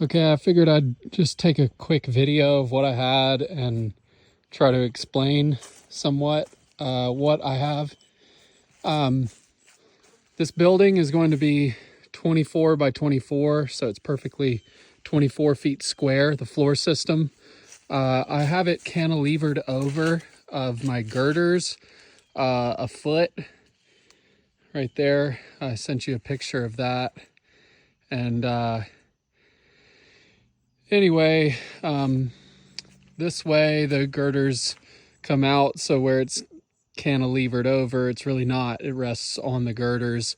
Okay, I figured I'd just take a quick video of what I had and try to explain somewhat what I have. This building is going to be 24 by 24, so it's perfectly 24 feet square, the floor system. I have it cantilevered over of my girders, a foot right there. I sent you a picture of that. And anyway, this way the girders come out, so where it's cantilevered over, it's really not. It rests on the girders.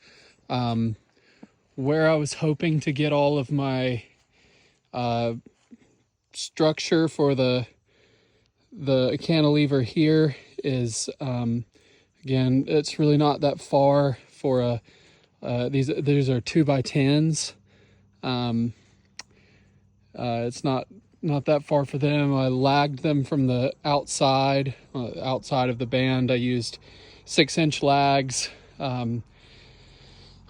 Where I was hoping to get all of my structure for the cantilever here is, again, it's really not that far for these are 2x10s. It's not that far for them. I lagged them from the outside of the band. I used 6-inch lags.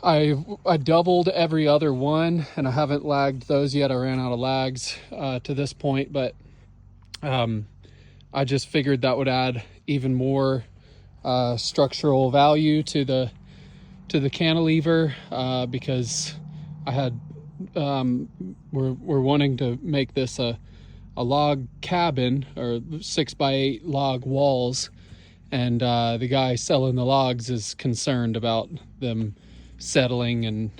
I doubled every other one, and I haven't lagged those yet. I ran out of lags to this point, but I just figured that would add even more structural value to the cantilever, because I had we're wanting to make this a log cabin, or 6x8 log walls, and the guy selling the logs is concerned about them settling and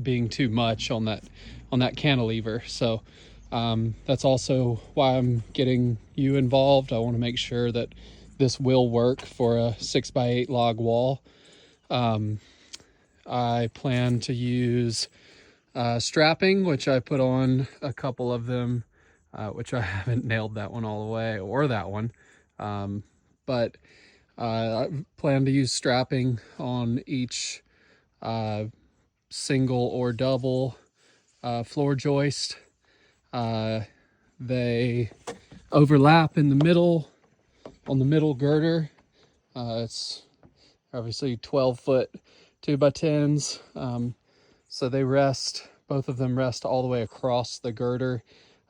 being too much on that cantilever. So that's also why I'm getting you involved. I want to make sure that this will work for a 6x8 log wall. I plan to use strapping, which I put on a couple of them, which I haven't nailed that one all the way, or that one. But I plan to use strapping on each single or double floor joist. They overlap in the middle, on the middle girder. It's obviously 12-foot 2x10s. So they rest, both of them rest all the way across the girder,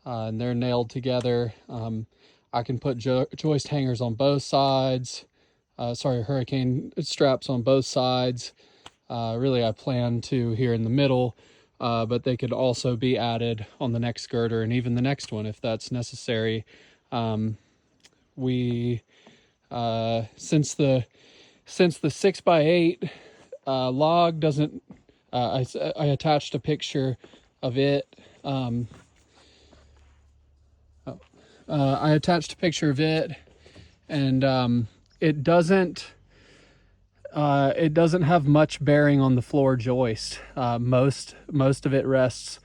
and they're nailed together. I can put joist hangers on both sides. Hurricane straps on both sides. Really, I plan to here in the middle, but they could also be added on the next girder and even the next one if that's necessary. Since the 6x8 log doesn't, I attached a picture of it. I attached a picture of it, and it doesn't have much bearing on the floor joist. Most of it rests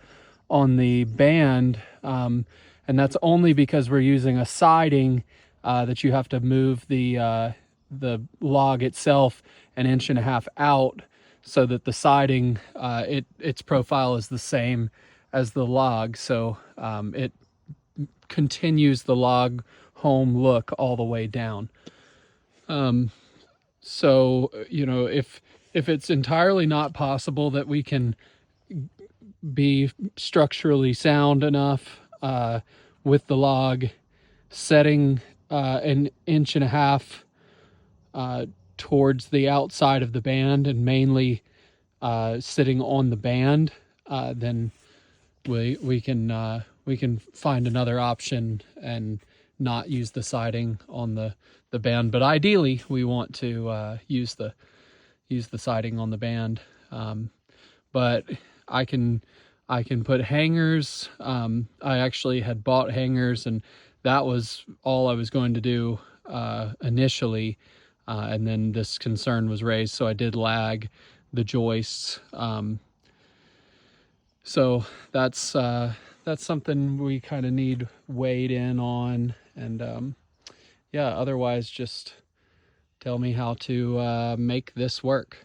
on the band, and that's only because we're using a siding that you have to move the log itself 1.5 inches out, so that the siding, its profile is the same as the log, so it continues the log home look all the way down. So, you know, if it's entirely not possible that we can be structurally sound enough with the log, setting 1.5 inches towards the outside of the band and mainly sitting on the band, then we can find another option and not use the siding on the band. But ideally we want to use the siding on the band. But I can put hangers. I actually had bought hangers, and that was all I was going to do initially, and then this concern was raised, so I did lag the joists. So that's something we kind of need weighed in on, and yeah, otherwise just tell me how to make this work.